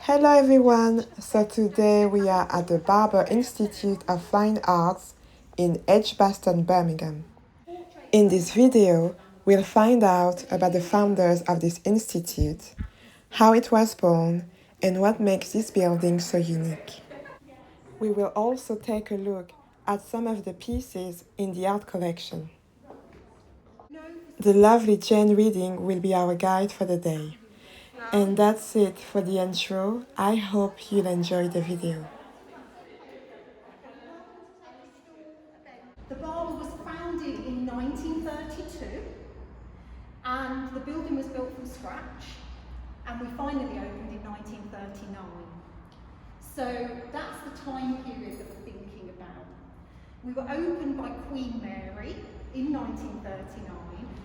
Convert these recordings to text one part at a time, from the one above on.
Hello everyone, so today we are at the Barber Institute of Fine Arts in Edgbaston, Birmingham. In this video, we'll find out about the founders of this institute, how it was born, and what makes this building so unique. We will also take a look at some of the pieces in the art collection. The lovely Jane reading will be our guide for the day. And that's it for the intro. I hope you'll enjoy the video. The Barber was founded in 1932 and the building was built from scratch and we finally opened in 1939. So that's the time period that we're thinking about. We were opened by Queen Mary in 1939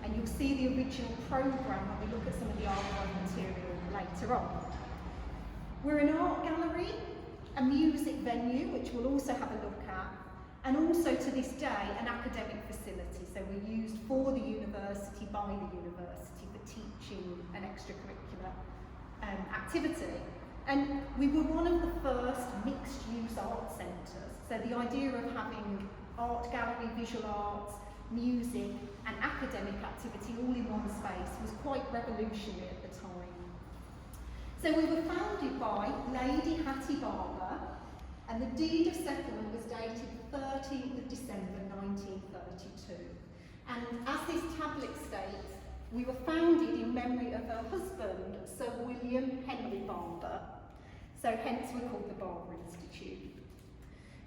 and you'll see the original programme when we look at some of the archive material later on. We're an art gallery, a music venue, which we'll also have a look at, and also to this day an academic facility. So we're used for the university, by the university, for teaching and extracurricular activity. And we were one of the first mixed-use art centres. So the idea of having art gallery, visual arts, music and academic activity all in one space was quite revolutionary at the time. So we were founded by Lady Hattie Barber, and the deed of settlement was dated 13th of December 1932. And as this tablet states, we were founded in memory of her husband, Sir William Henry Barber. So hence we're called the Barber Institute.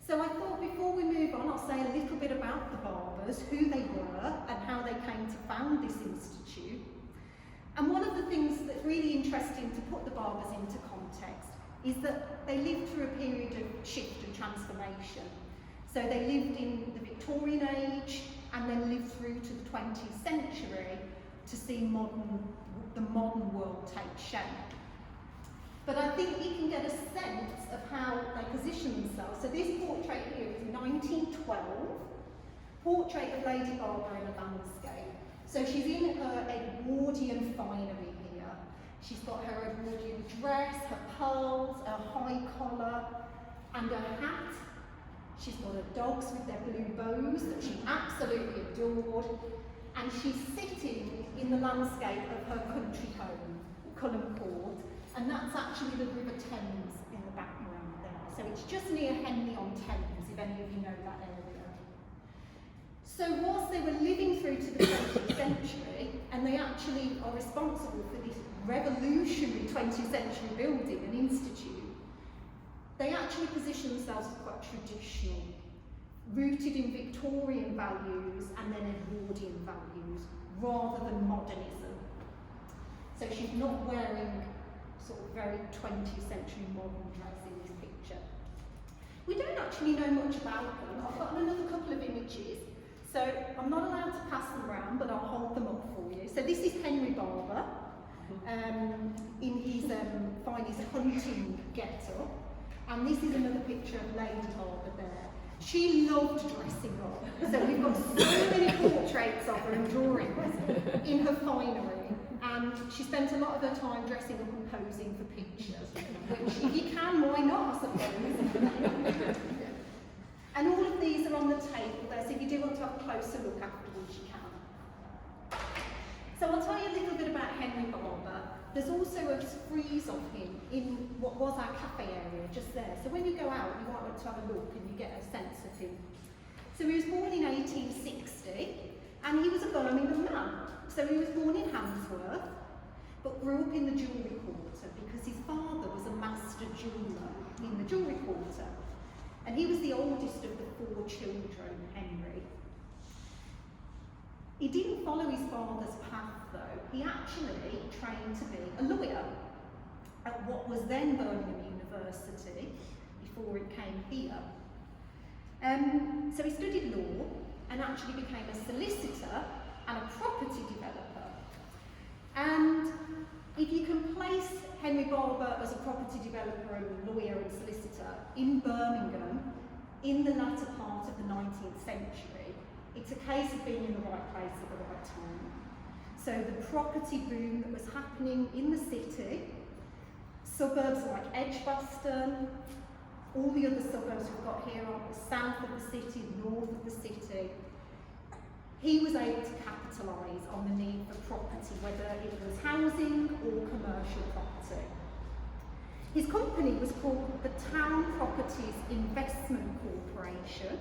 So I thought before we move on, I'll say a little bit about the Barbers, who they were and how they came to found this institute. And one of the things that's really interesting to put the Barbers into context is that they lived through a period of shift and transformation. So they lived in the Victorian age and then lived through to the 20th century to see the modern world take shape. But I think you can get a sense of how they position themselves. So this portrait here is 1912, portrait of Lady Barber in a landscape. So she's in her Edwardian finery here. She's got her Edwardian dress, her pearls, her high collar, and her hat. She's got her dogs with their blue bows that she absolutely adored. And she's sitting in the landscape of her country home, Culham Court. And that's actually the River Thames in the background there. So it's just near Henley-on-Thames, if any of you know that area. So whilst they were living through to the 20th century, and they actually are responsible for this revolutionary 20th century building and institute, they actually position themselves as quite traditional, rooted in Victorian values and then Edwardian values, rather than modernism. So she's not wearing sort of very 20th century modern dress in this picture. We don't actually know much about them. I've got another couple of images. So I'm not allowed to pass them around, but I'll hold them up for you. So this is Henry Barber in his finest hunting get-up. And this is another picture of Lady Barber there. She loved dressing up. So we've got so many portraits of her and drawings in her finery. And she spent a lot of her time dressing up and posing for pictures, which if you can, why not, I suppose. And all of these are on the table there, so if you do want to have a closer look afterwards, you can. So I'll tell you a little bit about Henry Barber. There's also a frieze of him in what was our cafe area just there. So when you go out, you might want to have a look and you get a sense of him. So he was born in 1860 and he was a Birmingham man. So he was born in Handsworth, but grew up in the jewellery quarter because his father was a master jeweller in the jewellery quarter. And he was the oldest of the 4 children, Henry. He didn't follow his father's path though. He actually trained to be a lawyer at what was then Birmingham University before it came here. So he studied law and actually became a solicitor and a property developer. And if you can place Henry Barber as a property developer and lawyer and solicitor in Birmingham in the latter part of the 19th century, it's a case of being in the right place at the right time. So the property boom that was happening in the city Suburbs like Edgbaston, all the other suburbs we've got here on the south of the city, north of the city. He was able to capitalise on the need for property, whether it was housing or commercial property. His company was called the Town Properties Investment Corporation,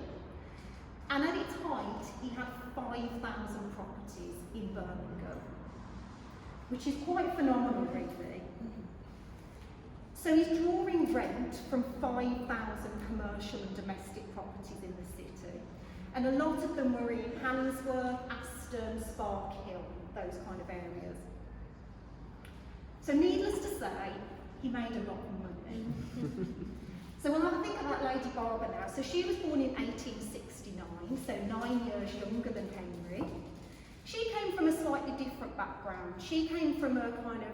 and at its height he had 5,000 properties in Birmingham, which is quite phenomenal really. So he's drawing rent from 5,000 commercial and domestic properties in the city, and a lot of them were in Handsworth, Aston, Spark Hill, those kind of areas. So needless to say, he made a lot of money. So we'll have a think about Lady Barber now. So she was born in 1869, so 9 years younger than Henry. She came from a slightly different background. She came from a kind of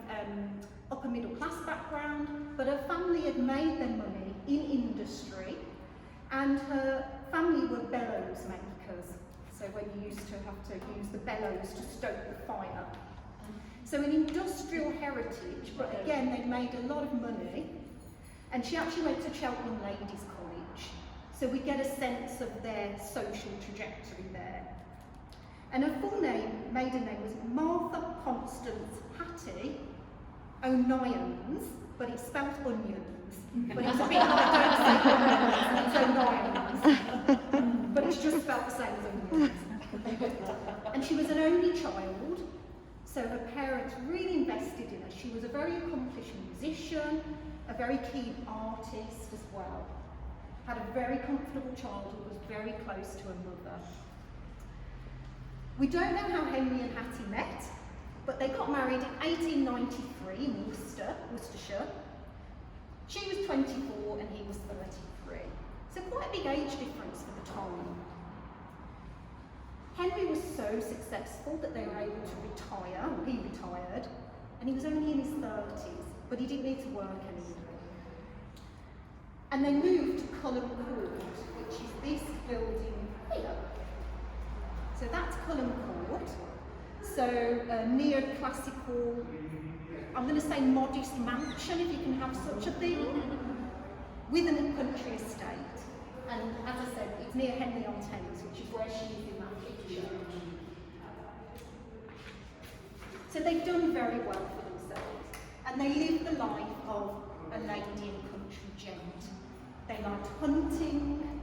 upper middle class background, but her family had made their money in industry, and her family were bellows makers. So when you used to have to use the bellows to stoke the fire. So an industrial heritage, but again they'd made a lot of money, and she actually went to Cheltenham Ladies College, so we get a sense of their social trajectory there. And her full name, maiden name, was Martha Constance Hattie O'Nions, but it's spelt onions. But it's a bit like don't say onions, it's O'Nions. But it's just spelt the same as onions. And she was an only child, so her parents really invested in her. She was a very accomplished musician, a very keen artist as well. Had a very comfortable childhood, was very close to her mother. We don't know how Henry and Hattie met, but they got married in 1893 in Worcestershire. She was 24 and he was 33. So quite a big age difference for the time. Henry was so successful that they were able to retire, or he retired, and he was only in his 30s, but he didn't need to work anymore. And they moved to Culham Court, which is this building here. So that's Culham Court. So neoclassical, I'm going to say modest mansion, if you can have such a thing, with a country estate. And as I said, it's near Henley-on-Thames, which is where she is in that picture. So they've done very well for themselves, and they live the life of a lady and country gent. They liked hunting,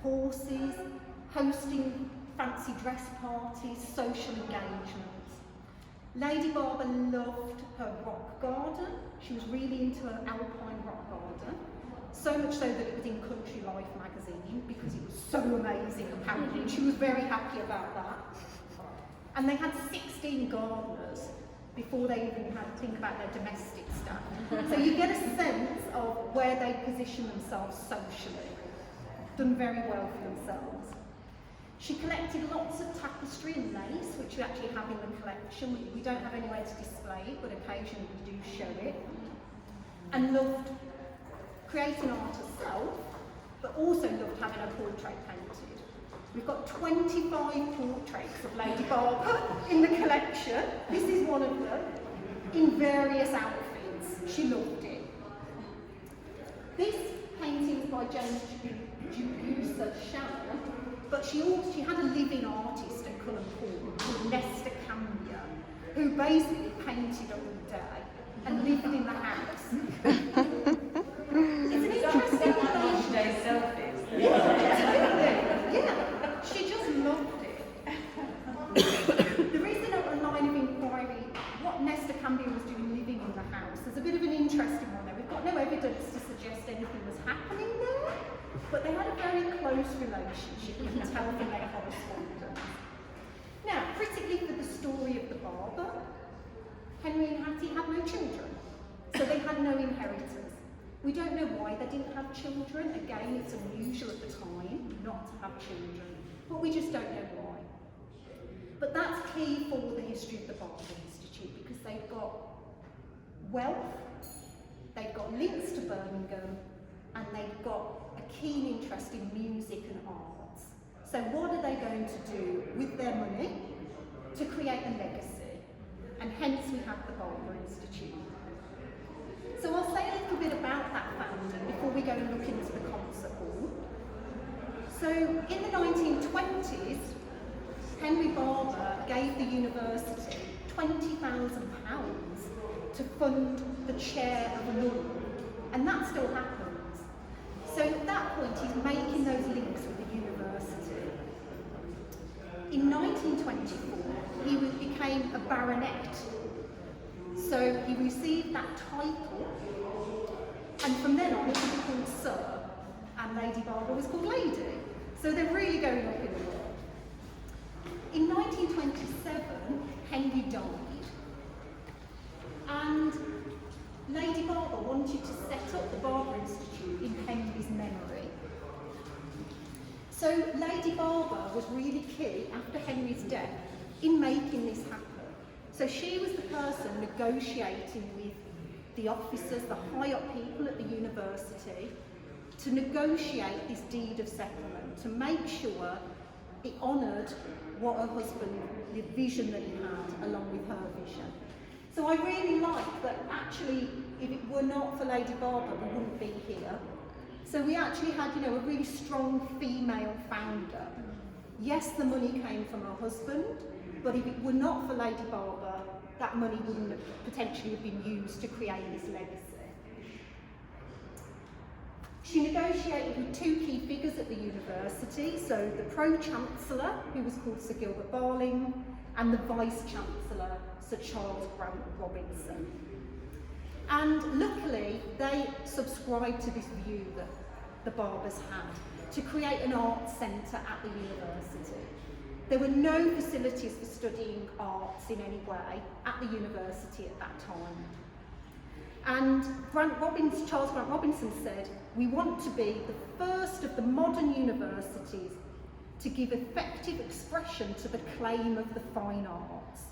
horses, hosting fancy dress parties, social engagements. Lady Barber loved her rock garden. She was really into her alpine rock garden, so much so that it was in Country Life magazine because it was so amazing apparently, and she was very happy about that. And they had 16 gardeners before they even had to think about their domestic stuff. So you get a sense of where they position themselves socially. Done very well for themselves. She collected lots of tapestry and lace, which we actually have in the collection. We don't have anywhere to display it, but occasionally we do show it. And loved creating art herself, but also loved having her portrait painted. We've got 25 portraits of Lady Barber in the collection. This is one of them, in various outfits. She loved it. This painting is by James Dubuser Shannon, but she had a living artist at Culham Court called Nesta Cambia, who basically painted all day and lived in the house. It's an interesting each day selfies. Yeah, she just loved it. There is a line of inquiry what Nesta Cambia was doing living in the house. There's a bit of an interesting one there. We've got no evidence to suggest anything was happening there, but they had a very close relationship, you can tell from their correspondence. Now, critically for the story of the Barber, Henry and Hattie had no children, so they had no inheritors. We don't know why they didn't have children. Again, it's unusual at the time not to have children, but we just don't know why. But that's key for the history of the Barber Institute, because they've got wealth, they've got links to Birmingham, and they've got a keen interest in music and arts. So what are they going to do with their money to create a legacy? And hence we have the Barber Institute. So I'll say a little bit about that founding before we go and look into the concert hall. So in the 1920s, Henry Barber gave the university £20,000 to fund the chair of a nun, and that still happens. So at that point, he's making those links with the university. In 1924, he became a baronet. So he received that title, and from then on, he was called Sir, and Lady Barber was called Lady. So they're really going up in the world. In 1927, Henry died, and Lady Barber wanted to set up the Barber Institute in Henry's memory. So Lady Barber was really key after Henry's death in making this happen. So she was the person negotiating with the officers, the high-up people at the university, to negotiate this deed of settlement, to make sure it honoured what her husband, the vision that he had, along with her vision. So I really like that actually, if it were not for Lady Barber, we wouldn't be here. So we actually had, a really strong female founder. Yes, the money came from her husband, but if it were not for Lady Barber, that money wouldn't have potentially have been used to create this legacy. She negotiated with two key figures at the university, so the Pro-Chancellor, who was called Sir Gilbert Barling, and the Vice-Chancellor, Sir Charles Grant Robinson. And luckily, they subscribed to this view that the Barbers had, to create an art centre at the university. There were no facilities for studying arts in any way at the university at that time. And Charles Grant Robinson said, "We want to be the first of the modern universities to give effective expression to the claim of the fine arts.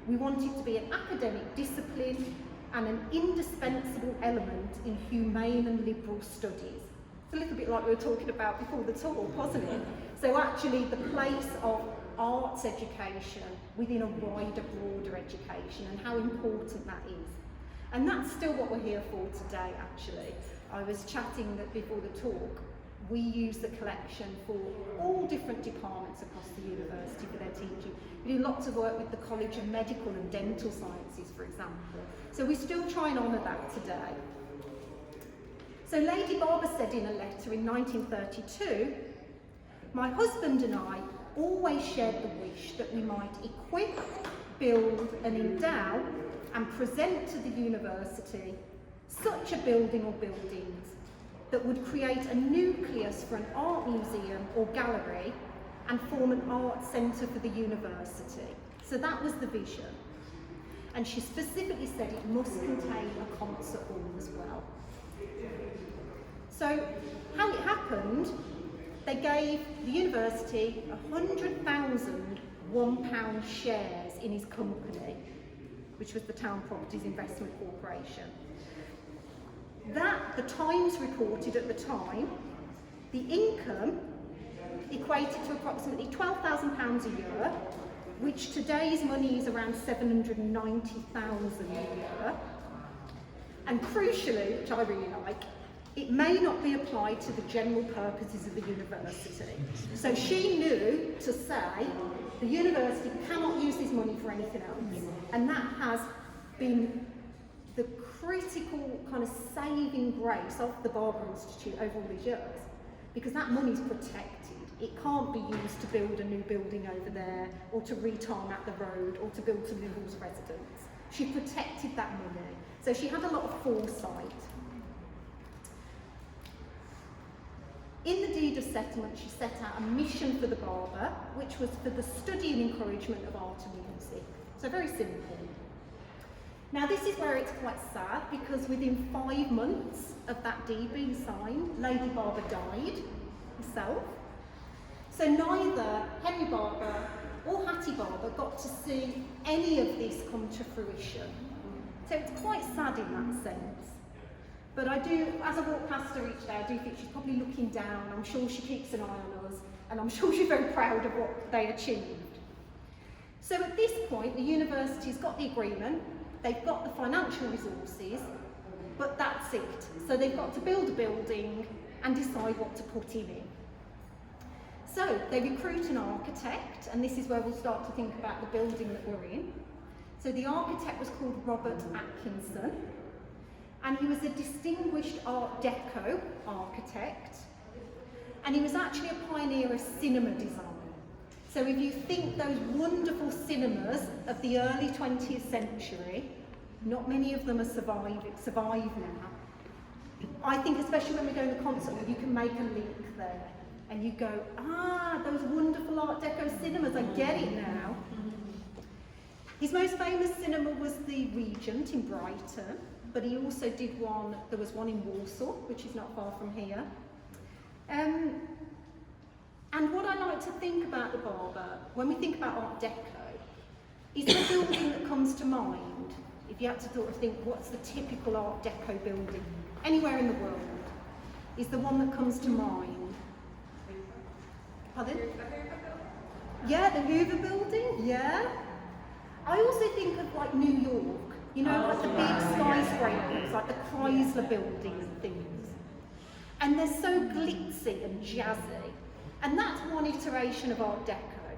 We want it to be an academic discipline and an indispensable element in humane and liberal studies." It's a little bit like we were talking about before the talk, wasn't it? So actually the place of arts education within a wider, broader education, and how important that is. And that's still what we're here for today, actually. I was chatting that before the talk, we use the collection for all different departments across the university for their teaching. We do lots of work with the College of Medical and Dental Sciences, for example. So we still try and honour that today. So Lady Barber said in a letter in 1932, "My husband and I always shared the wish that we might equip, build and endow and present to the university such a building or buildings that would create a nucleus for an art museum or gallery and form an art centre for the university." So that was the vision. And she specifically said it must contain a concert hall as well. So how it happened, they gave the university 100,000 £1 shares in his company, which was the Town Properties Investment Corporation. That, the Times reported at the time, the income equated to approximately £12,000 a year, which today's money is around £790,000 a year. And crucially, which I really like, it may not be applied to the general purposes of the university. So she knew to say, the university cannot use this money for anything else. And that has been the critical kind of saving grace of the Barber Institute over all these years, because that money's protected. It can't be used to build a new building over there, or to re-tarmac the road, or to build some Liverpool's residents. She protected that money. So she had a lot of foresight. In the deed of settlement, she set out a mission for the Barber, which was for the study and encouragement of art and music. So very simple. Now this is where it's quite sad, because within 5 months of that deed being signed, Lady Barber died herself. So neither Henry Barber or Hattie Barber got to see any of this come to fruition. So it's quite sad in that sense. But I do, as I walk past her each day, I do think she's probably looking down. I'm sure she keeps an eye on us, and I'm sure she's very proud of what they achieved. So at this point, the university's got the agreement, they've got the financial resources, but that's it. So they've got to build a building and decide what to put in it. So they recruit an architect, and this is where we'll start to think about the building that we're in. So the architect was called Robert Atkinson, and he was a distinguished Art Deco architect, and he was actually a pioneer of cinema design. So if you think those wonderful cinemas of the early 20th century, not many of them are survive now. I think especially when we go in the concert hall, you can make a link there. And you go, ah, those wonderful Art Deco cinemas, I get it now. His most famous cinema was the Regent in Brighton, but he also did one, there was one in Warsaw, which is not far from here. And what I like to think about the Barber, when we think about Art Deco, is the building that comes to mind. If you had to sort of think, what's the typical Art Deco building, anywhere in the world, is the one that comes to mind. Pardon? Yeah, the Hoover building, yeah. I also think of like New York, you know, like the big skyscrapers, like the Chrysler building and things. And they're so glitzy and jazzy. And that's one iteration of Art Deco.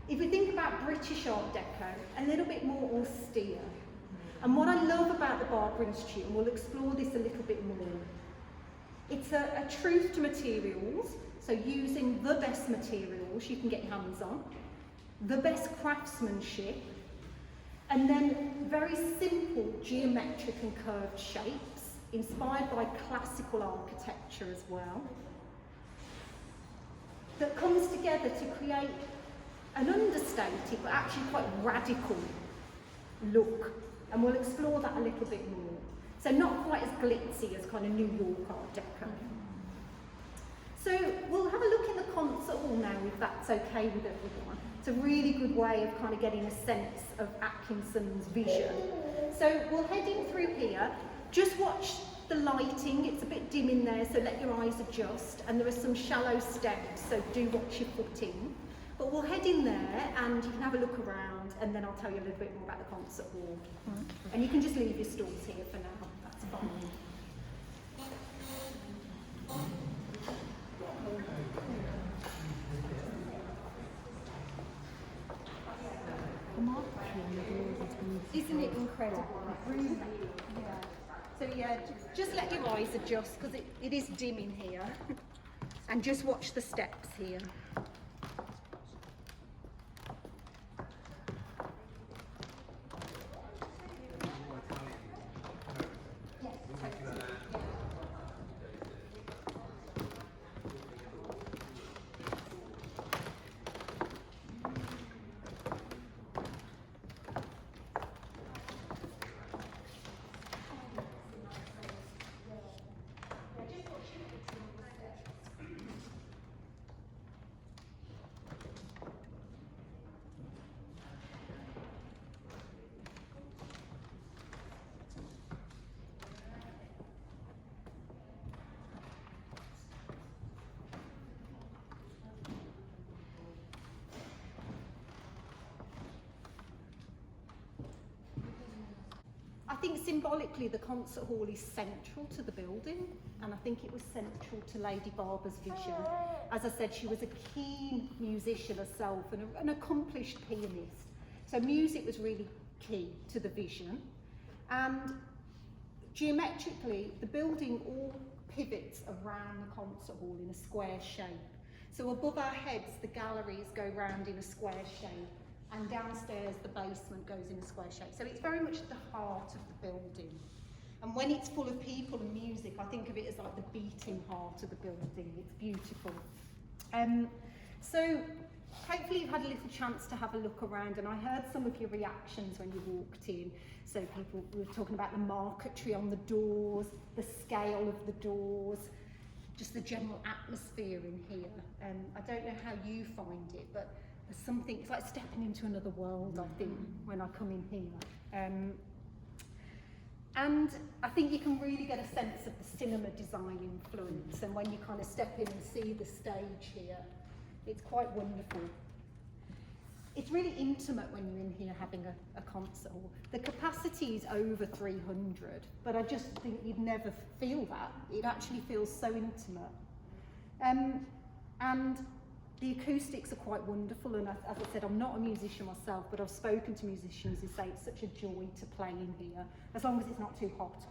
If we think about British Art Deco, a little bit more austere. And what I love about the Barber Institute, and we'll explore this a little bit more, it's a truth to materials, so using the best materials you can get your hands on, the best craftsmanship, and then very simple geometric and curved shapes, inspired by classical architecture as well, that comes together to create an understated but actually quite radical look. And we'll explore that a little bit more. So not quite as glitzy as kind of New York Art Deco. So we'll have a look in the concert hall now, if that's okay with everyone. It's a really good way of kind of getting a sense of Atkinson's vision. So we'll head in through here. Just watch the lighting, it's a bit dim in there, so let your eyes adjust. And there are some shallow steps, so do watch your footing. But we'll head in there and you can have a look around, and then I'll tell you a little bit more about the concert hall. And you can just leave your stools here for now, that's fine. Isn't it incredible? Really? Yeah. So yeah, just let your eyes adjust because it is dim in here. And just watch the steps here. I think symbolically the concert hall is central to the building, and I think it was central to Lady Barber's vision. As I said, she was a keen musician herself and an accomplished pianist. So music was really key to the vision. And geometrically, the building all pivots around the concert hall in a square shape. So above our heads, the galleries go round in a square shape, and downstairs the basement goes in a square shape. So it's very much the heart of the building. And when it's full of people and music, I think of it as like the beating heart of the building. It's beautiful. So hopefully you've had a little chance to have a look around, and I heard some of your reactions when you walked in. So people were talking about the marquetry on the doors, the scale of the doors, just the general atmosphere in here. I don't know how you find it, but there's something, it's like stepping into another world, I think, when I come in here. And I think you can really get a sense of the cinema design influence, and when you kind of step in and see the stage here, it's quite wonderful. it's really intimate when you're in here having a concert hall. The capacity is over 300, but I just think you'd never feel that. It actually feels so intimate. And the acoustics are quite wonderful, and as I said, I'm not a musician myself, but I've spoken to musicians who say it's such a joy to play in here, as long as it's not too hot.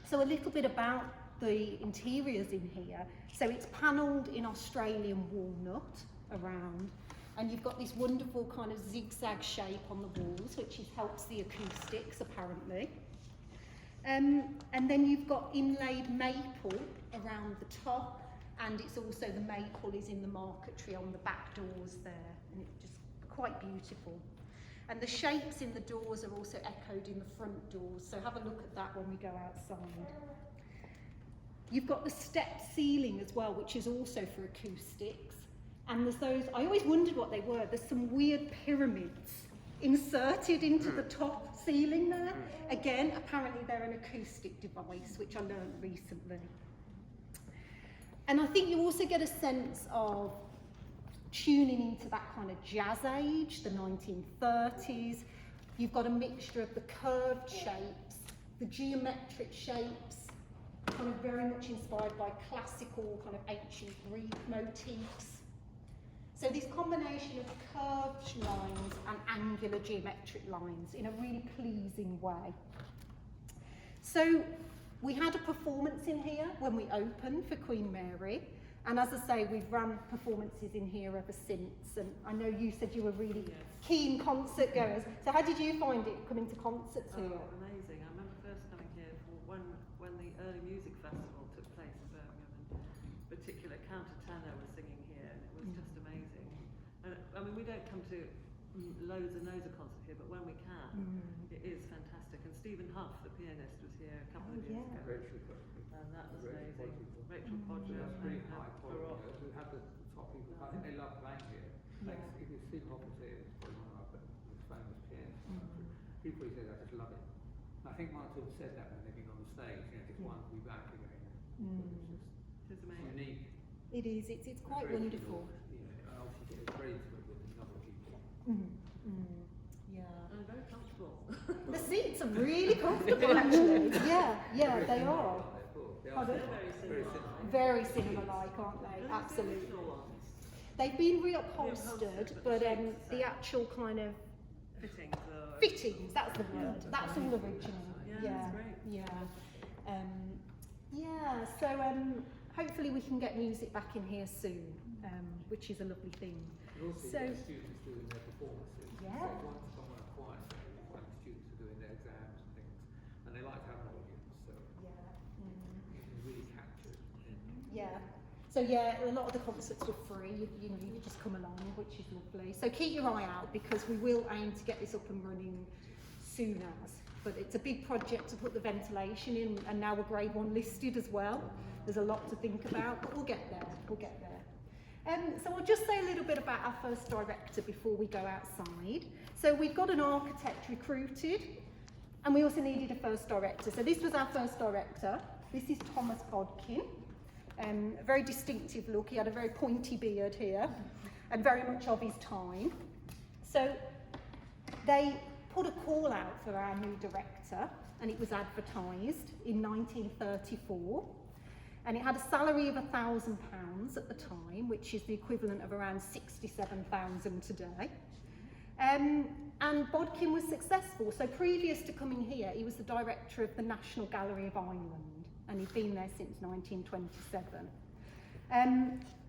So a little bit about the interiors in here. So it's panelled in Australian walnut around, and you've got this wonderful kind of zigzag shape on the walls, which helps the acoustics apparently. And then you've got inlaid maple around the top, and it's also the maple is in the marquetry on the back doors there, and it's just quite beautiful. And the shapes in the doors are also echoed in the front doors, so have a look at that when we go outside. You've got the step ceiling as well, which is also for acoustics. And there's those, I always wondered what they were, there's some weird pyramids inserted into the top ceiling there. Again, apparently they're an acoustic device, which I learned recently. And I think you also get a sense of tuning into that kind of jazz age, the 1930s. You've got a mixture of the curved shapes, the geometric shapes, kind of very much inspired by classical kind of ancient Greek motifs. So this combination of curved lines and angular geometric lines in a really pleasing way. So we had a performance in here when we opened for Queen Mary, and as I say, we've run performances in here ever since, and I know you said you were really keen concert goers. So how did you find it coming to concerts here? Oh, amazing. I remember first coming here for when the early music festival took place in Birmingham, and particular countertenor was singing here, and it was just amazing. And I mean, we don't come to loads and loads of concerts here, but when we can, it is fantastic. And Stephen Huff, the pianist, was here a couple of years ago. And that was amazing. Rachel Podger. That's pretty high quality. We have the top people. I think they love playing here. Like, if you see Stephen Huff here, it's probably one of our famous pianists. People say, I just love it. And I think Martin said that when they've been on the stage, just want to be back again. It's amazing. Unique. It is, it's quite wonderful. And obviously get very intimate with a number of people. Yeah. And very comfortable. The seats are really comfortable actually. Yeah, they are. Very cinema-like, aren't they? Absolutely. They've been reupholstered, but the actual kind of fittings, that's the word. That's all original. Yeah, that's great. So hopefully we can get music back in here soon, which is a lovely thing. And also So, you get students doing their performances. Yeah. So once someone acquires something, when students are doing their exams and things, and they like to have an audience, so you can really capture it. So a lot of the concerts were free. You know, you just come along, which is lovely. So keep your eye out, because we will aim to get this up and running soon as. But it's a big project to put the ventilation in, and now we're grade 1 listed as well. There's a lot to think about, but we'll get there. So I'll just say a little bit about our first director before we go outside. So we've got an architect recruited, and we also needed a first director. So this was our first director. This is Thomas Bodkin. A very distinctive look. He had a very pointy beard here, and very much of his time. So they put a call out for our new director, and it was advertised in 1934. And it had a salary of £1,000 at the time, which is the equivalent of around 67,000 today. And Bodkin was successful. So previous to coming here, he was the director of the National Gallery of Ireland, and he'd been there since 1927.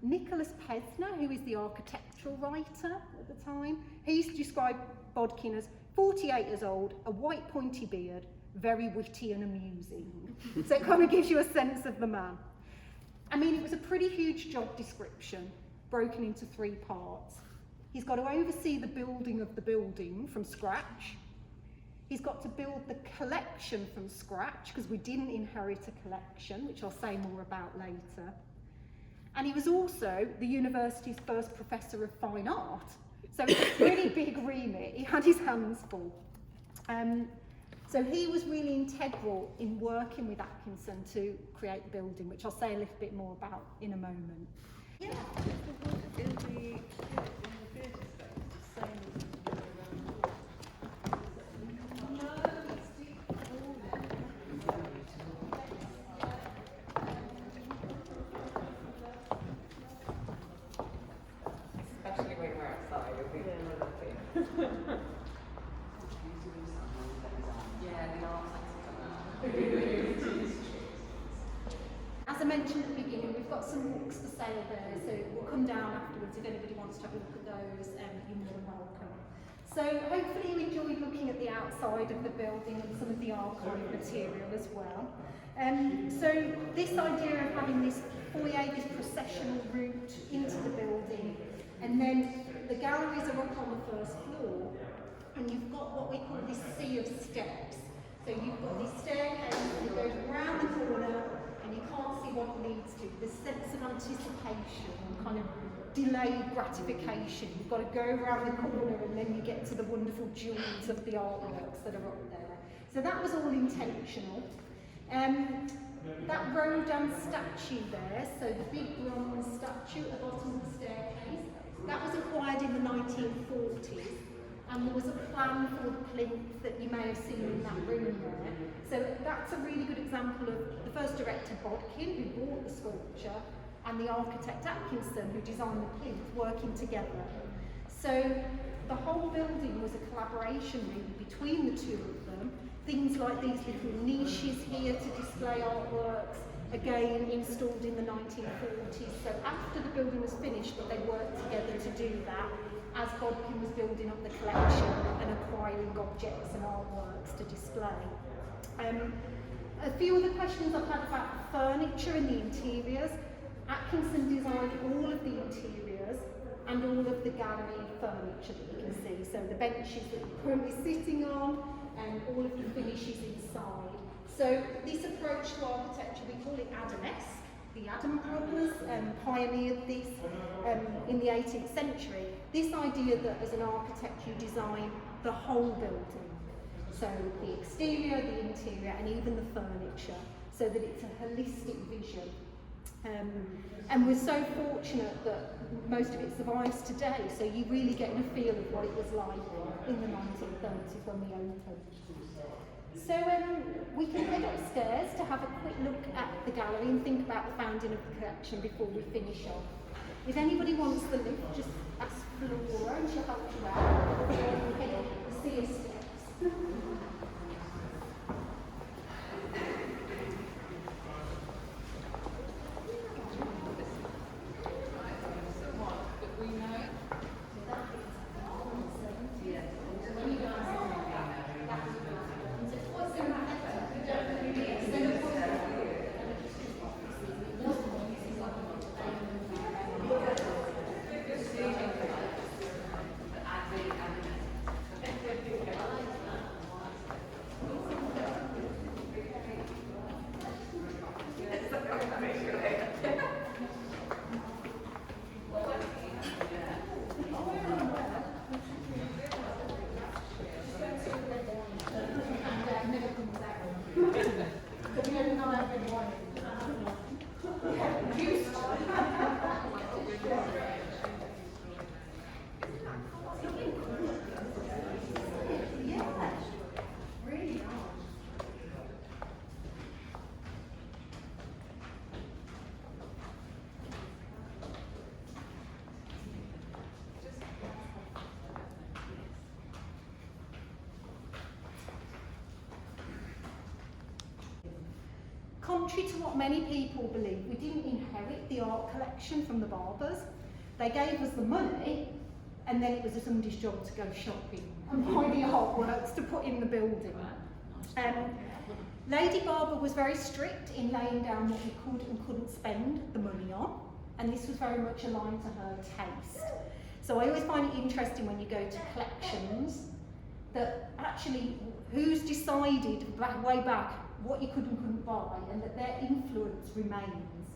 Nicholas Pesner, who is the architectural writer at the time, he's described Bodkin as 48 years old, a white pointy beard, very witty and amusing. So it kind of gives you a sense of the man. I mean, it was a pretty huge job description, broken into 3 parts. He's got to oversee the building of the building from scratch. He's got to build the collection from scratch, because we didn't inherit a collection, which I'll say more about later. And he was also the university's first professor of fine art. So it's a pretty big remit. He had his hands full. So he was really integral in working with Atkinson to create the building, which I'll say a little bit more about in a moment. In the Especially when we're outside, it'll be As I mentioned at the beginning, we've got some books for sale there, so we'll come down afterwards if anybody wants to have a look at those, you're more than welcome. So hopefully you enjoyed looking at the outside of the building and some of the archive material as well. So this idea of having this foyer, this processional route into the building, and then the galleries are up on the first floor, and you've got what we call this sea of steps. So you've got this staircase that goes round the corner, and you can't see what it leads to. This sense of anticipation, kind of delayed gratification. You've got to go around the corner and then you get to the wonderful jewels of the artworks that are up there. So that was all intentional. That Rodin statue there, so the big bronze statue at the bottom of the staircase, that was acquired in the 1940s. And there was a plan for the plinth that you may have seen in that room there. So that's a really good example of the first director, Bodkin, who bought the sculpture, and the architect Atkinson, who designed the plinth, working together. So the whole building was a collaboration really between the two of them. Things like these little niches here to display artworks, again installed in the 1940s. So after the building was finished, they worked together to do that, as Bodkin was building up the collection and acquiring objects and artworks to display. A few other questions I've had about the furniture and the interiors. Atkinson designed all of the interiors and all of the gallery furniture that you can see. So the benches that you're currently sitting on and all of the finishes inside. So this approach to architecture, we call it Adamesque. The Adam brothers pioneered this in the 18th century. This idea that as an architect you design the whole building. So the exterior, the interior, and even the furniture, so that it's a holistic vision. And we're so fortunate that most of it survives today, so you really get a feel of what it was like in the 1930s when we opened. So we can head upstairs to have a quick look at the gallery and think about the founding of the collection before we finish off. If anybody wants the lift, just ask Laura and she'll help you out. Or head up the sea of steps. Contrary to what many people believe, we didn't inherit the art collection from the Barbers. They gave us the money, and then it was somebody's job to go shopping and buy the artworks to put in the building. Lady Barber was very strict in laying down what we could and couldn't spend the money on, and this was very much aligned to her taste. So I always find it interesting when you go to collections that actually who's decided way back what you could and couldn't buy, and that their influence remains.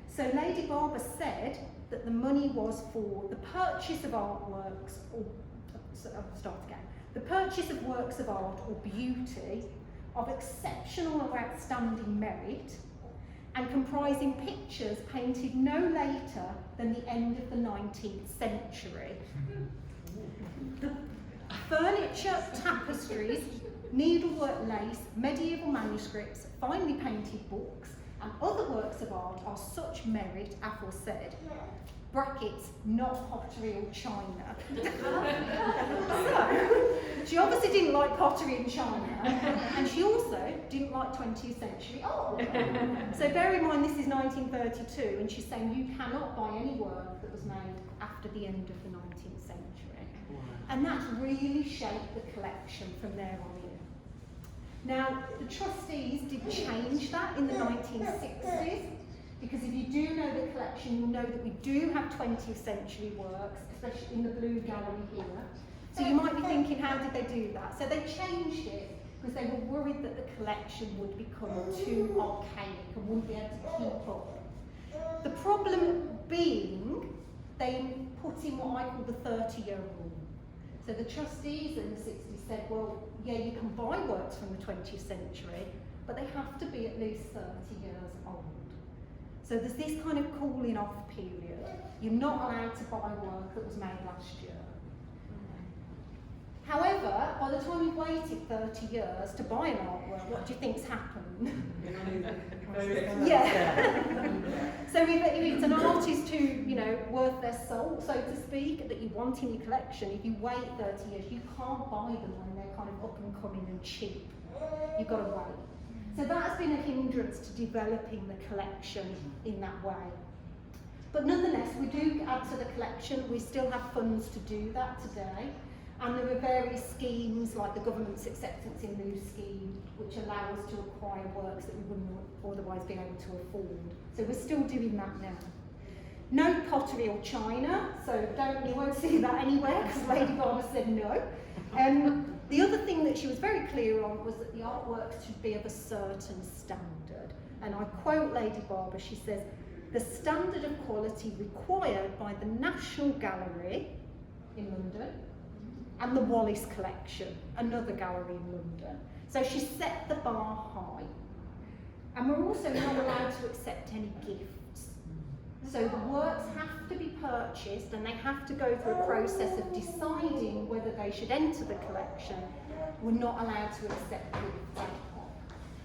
So Lady Barber said that the money was for the purchase of artworks, or I'll start again. The purchase of works of art or beauty of exceptional or outstanding merit, and comprising pictures painted no later than the end of the 19th century. Furniture, tapestries, needlework lace, medieval manuscripts, finely painted books, and other works of art are such merit aforesaid. Brackets, not pottery or china. So, she obviously didn't like pottery and china, and she also didn't like 20th century art. So bear in mind this is 1932, and she's saying you cannot buy any work that was made after the end of the 19th century. And that's really shaped the collection from there on in. Now, the trustees did change that in the 1960s, because if you do know the collection, you'll know that we do have 20th century works, especially in the blue gallery here. So you might be thinking, how did they do that? So they changed it because they were worried that the collection would become too archaic and wouldn't be able to keep up. The problem being, they put in what I call the 30-year rule. So the trustees in the 60s said, well, yeah, you can buy works from the 20th century, but they have to be at least 30 years old. So there's this kind of cooling off period. You're not allowed to buy work that was made last year. However, by the time you've waited 30 years to buy an artwork, what do you think's happened? Yeah. So if it's an artist who, you know, worth their soul, so to speak, that you want in your collection, if you wait 30 years, you can't buy them when they're kind of up and coming and cheap. You've got to wait. So that's been a hindrance to developing the collection in that way. But nonetheless, we do add to the collection. We still have funds to do that today. And there are various schemes, like the government's acceptance in lieu scheme, which allow us to acquire works that we wouldn't otherwise be able to afford. So we're still doing that now. No pottery or china, so you won't see that anywhere, because Lady Barber said no. The other thing that she was very clear on was that the artworks should be of a certain standard. And I quote Lady Barber, she says, "The standard of quality required by the National Gallery in London and the Wallace Collection, another gallery in London." So she set the bar high. And we're also not allowed to accept any gifts. So the works have to be purchased and they have to go through a process of deciding whether they should enter the collection. We're not allowed to accept gifts.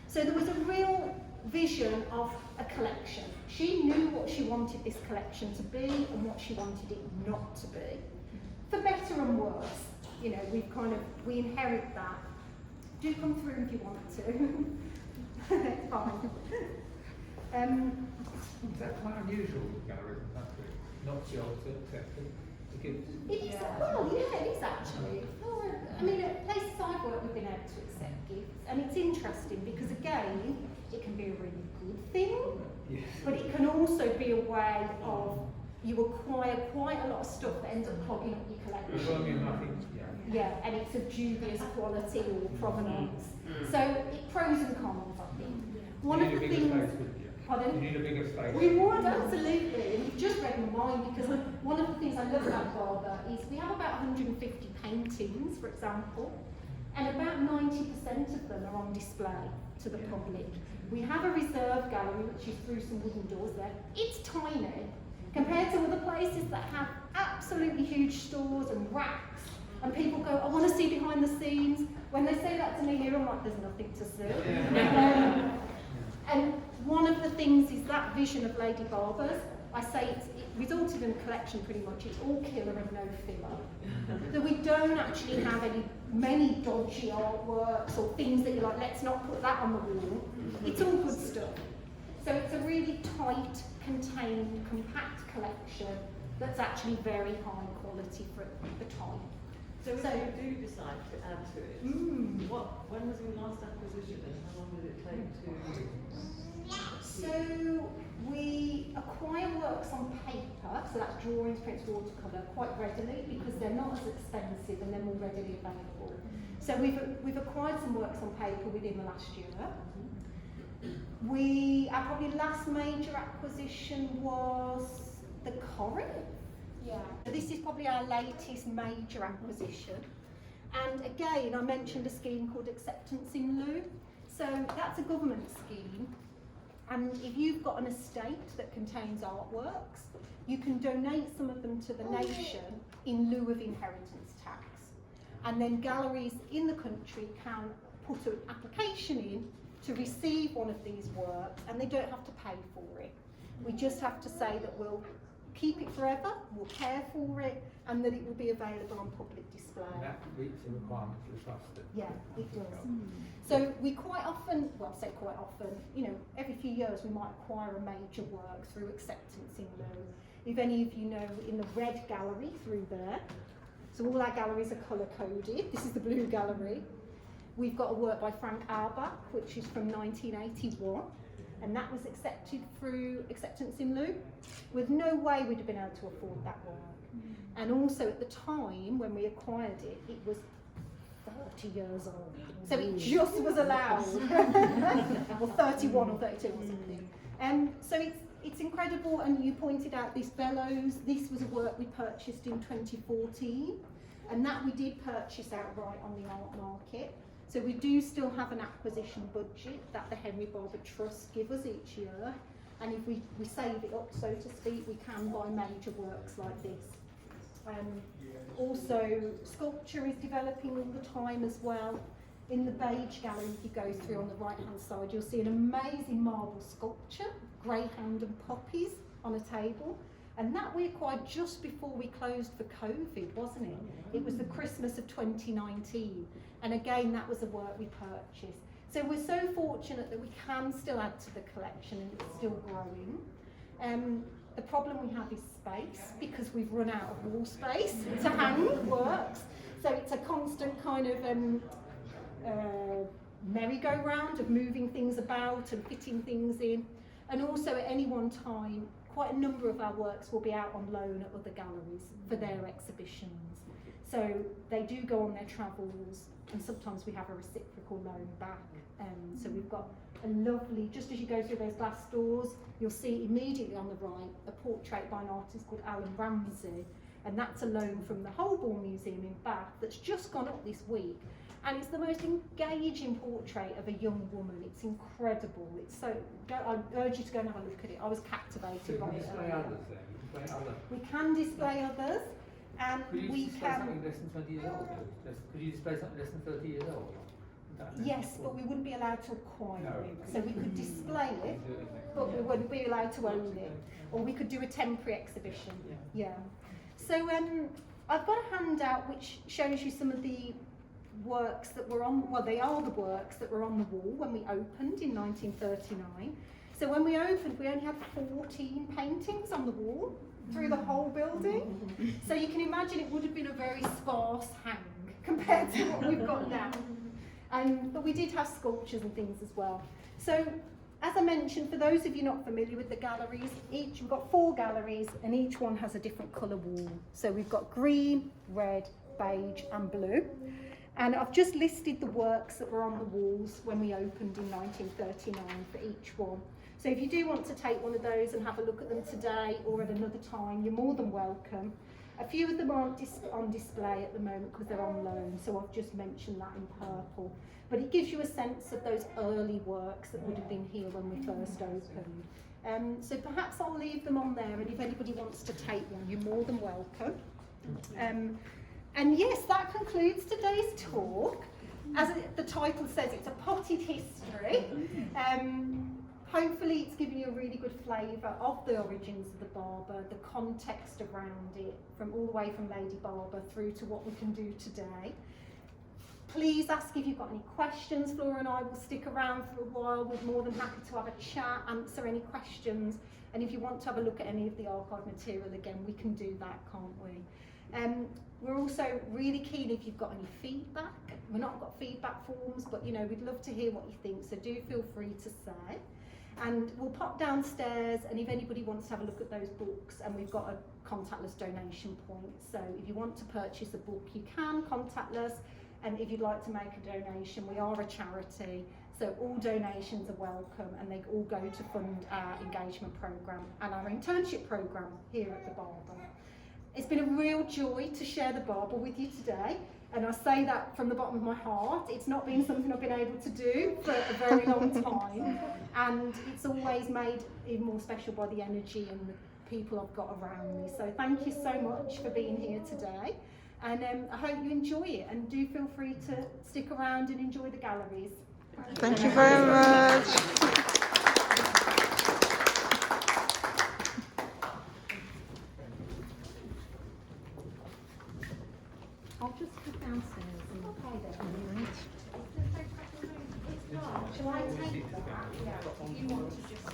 So there was a real vision of a collection. She knew what she wanted this collection to be and what she wanted it not to be. For better and worse. You know, we inherit that. Do come through if you want to. It's fine. Is that quite unusual with galleries in the country? Not to accept the gifts? It is, well, yeah, it is actually. I mean, at places I've worked, we've been able to accept gifts, and it's interesting because, again, it can be a really good thing, Yes. but it can also be a way of you acquire quite a lot of stuff that ends up clogging up your collection. Well, I mean, I think, yeah. Yeah, and it's of dubious quality or provenance. So, pros and cons, I think. One of the things. Pardon? You need a bigger space. We would, absolutely. And you've just read my mind, because one of the things I love about Barber is we have about 150 paintings, for example, and about 90% of them are on display to the public. We have a reserve gallery, which is through some wooden doors there. It's tiny compared to other places that have absolutely huge stores and racks. And people go, I want to see behind the scenes. When they say that to me here, I'm like, there's nothing to see. And one of the things is that vision of Lady Barber's. I say it resulted in a collection pretty much. It's all killer and no filler. That we don't actually have many dodgy artworks or things that you're like, let's not put that on the wall. It's all good stuff. So it's a really tight, contained, compact collection that's actually very high quality for the time. So if you do decide to add to it, when was your last acquisition and how long did it take to? So we acquire works on paper, so that's drawings, prints, watercolour, quite readily because they're not as expensive and they're more readily available. So we've acquired some works on paper within the last year. Our probably last major acquisition was the Corrie. Yeah. So this is probably our latest major acquisition. And again, I mentioned a scheme called Acceptance in Lieu. So that's a government scheme And if you've got an estate that contains artworks, you can donate some of them to the nation in lieu of inheritance tax. And then galleries in the country can put an application in to receive one of these works, and they don't have to pay for it. We just have to say that we'll keep it forever, we'll care for it, and that it will be available on public display. And that meets the requirements of the trust. Yeah, it does. So we quite often, well, I say quite often, you know, every few years we might acquire a major work through acceptance in lieu. If any of you know, in the red gallery through there, so all our galleries are colour coded. This is the blue gallery. We've got a work by Frank Auerbach, which is from 1981, and that was accepted through acceptance in lieu. With no way we'd have been able to afford that work. And also at the time when we acquired it, it was 30 years old. So it just was allowed, or 31 or 32 or something. So it's incredible, and you pointed out this bellows. This was a work we purchased in 2014, and that we did purchase outright on the art market. So we do still have an acquisition budget that the Henry Barber Trust give us each year, and if we save it up, so to speak, we can buy major works like this. Also, sculpture is developing all the time as well. In the beige gallery, if you go through on the right-hand side, you'll see an amazing marble sculpture, greyhound and poppies on a table. And that we acquired just before we closed for COVID, wasn't it? It was the Christmas of 2019. And again, that was a work we purchased. So we're so fortunate that we can still add to the collection, and it's still growing. The problem we have is space, because we've run out of wall space to hang works. So it's a constant kind of merry-go-round of moving things about and fitting things in. And also at any one time, quite a number of our works will be out on loan at other galleries for their exhibitions. So they do go on their travels, and sometimes we have a reciprocal loan back. So we've got a lovely, just as you go through those glass doors, you'll see immediately on the right a portrait by an artist called Alan Ramsey, and that's a loan from the Holborn Museum in Bath that's just gone up this week. And it's the most engaging portrait of a young woman. It's incredible. It's so. I urge you to go and have a look at it. I was captivated by it. Display others then? Display other. We can display others, and Could you we display can. something less than 20 years old? Could you display something less than 30 years old? Yes, but we wouldn't be allowed to acquire No. it. So we could display it, but we wouldn't be allowed to own it. Or we could do a temporary exhibition. Yeah. So I've got a handout which shows you some of the works that were on, well, they are the works that were on the wall when we opened in 1939. So when we opened, we only had 14 paintings on the wall through the whole building. So you can imagine it would have been a very sparse hang compared to what we've got now. But we did have sculptures and things as well. So, as I mentioned, for those of you not familiar with the galleries, we've got 4 galleries, and each one has a different colour wall. So we've got green, red, beige and blue. And I've just listed the works that were on the walls when we opened in 1939 for each one. So if you do want to take one of those and have a look at them today or at another time, you're more than welcome. A few of them aren't on display at the moment because they're on loan, so I've just mentioned that in purple. But it gives you a sense of those early works that would have been here when we first opened. So perhaps I'll leave them on there, and if anybody wants to take one, you're more than welcome. And yes, that concludes today's talk. As the title says, it's a potted history. Hopefully it's given you a really good flavour of the origins of the Barber, the context around it, from all the way from Lady Barber through to what we can do today. Please ask if you've got any questions. Flora and I will stick around for a while. We're more than happy to have a chat, answer any questions. And if you want to have a look at any of the archive material again, we can do that, can't we? We're also really keen if you've got any feedback. We've not got feedback forms, but you know, we'd love to hear what you think, so do feel free to say. And we'll pop downstairs, and if anybody wants to have a look at those books, and we've got a contactless donation point, so if you want to purchase a book, you can contact us. And if you'd like to make a donation, we are a charity, so all donations are welcome, and they all go to fund our engagement programme and our internship programme here at the Barber. It's been a real joy to share the Barber with you today. And I say that from the bottom of my heart. It's not been something I've been able to do for a very long time. And it's always made even more special by the energy and the people I've got around me. So thank you so much for being here today. And I hope you enjoy it, and do feel free to stick around and enjoy the galleries. Thank you very much. I'll just put downstairs and okay then. Shall I take that? Yeah. If you want to just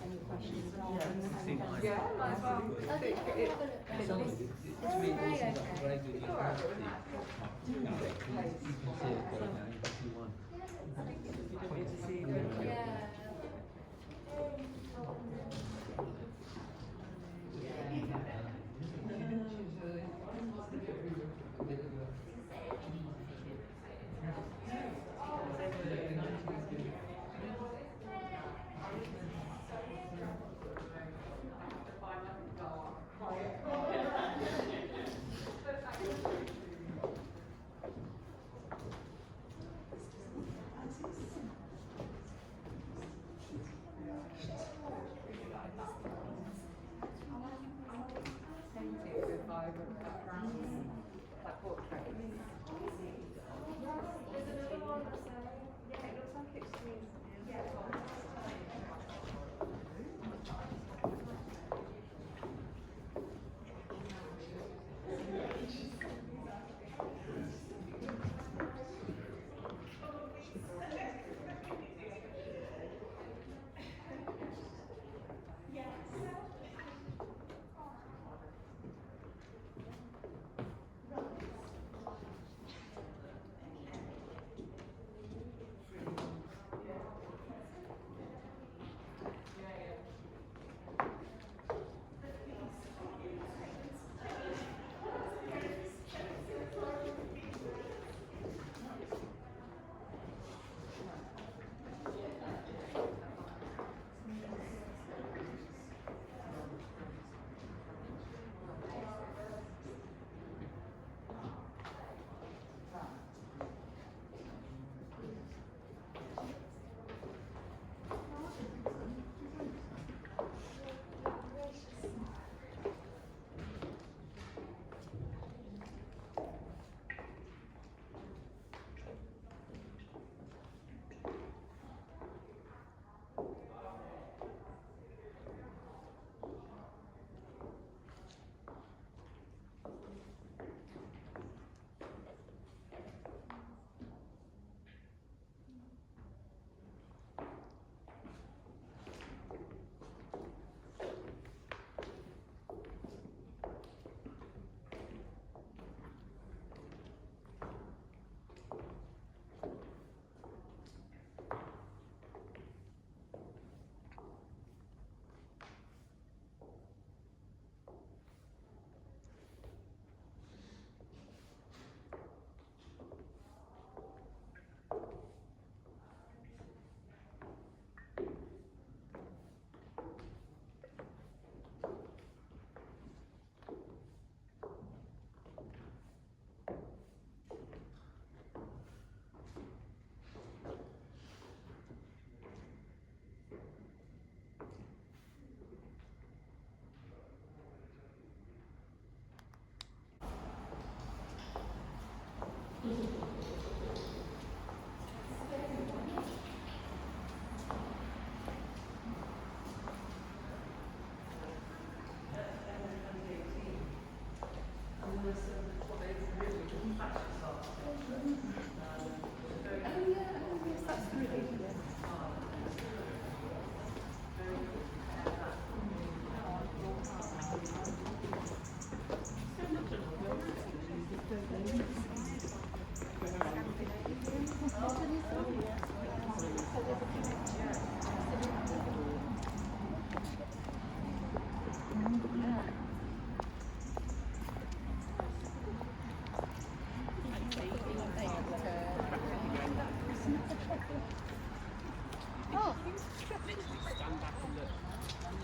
any questions? Yeah, might as well. I think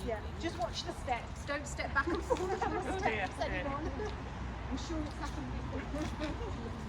Yeah, just watch the steps. Don't step back and forth on the steps, anyone. I'm sure it's happened before.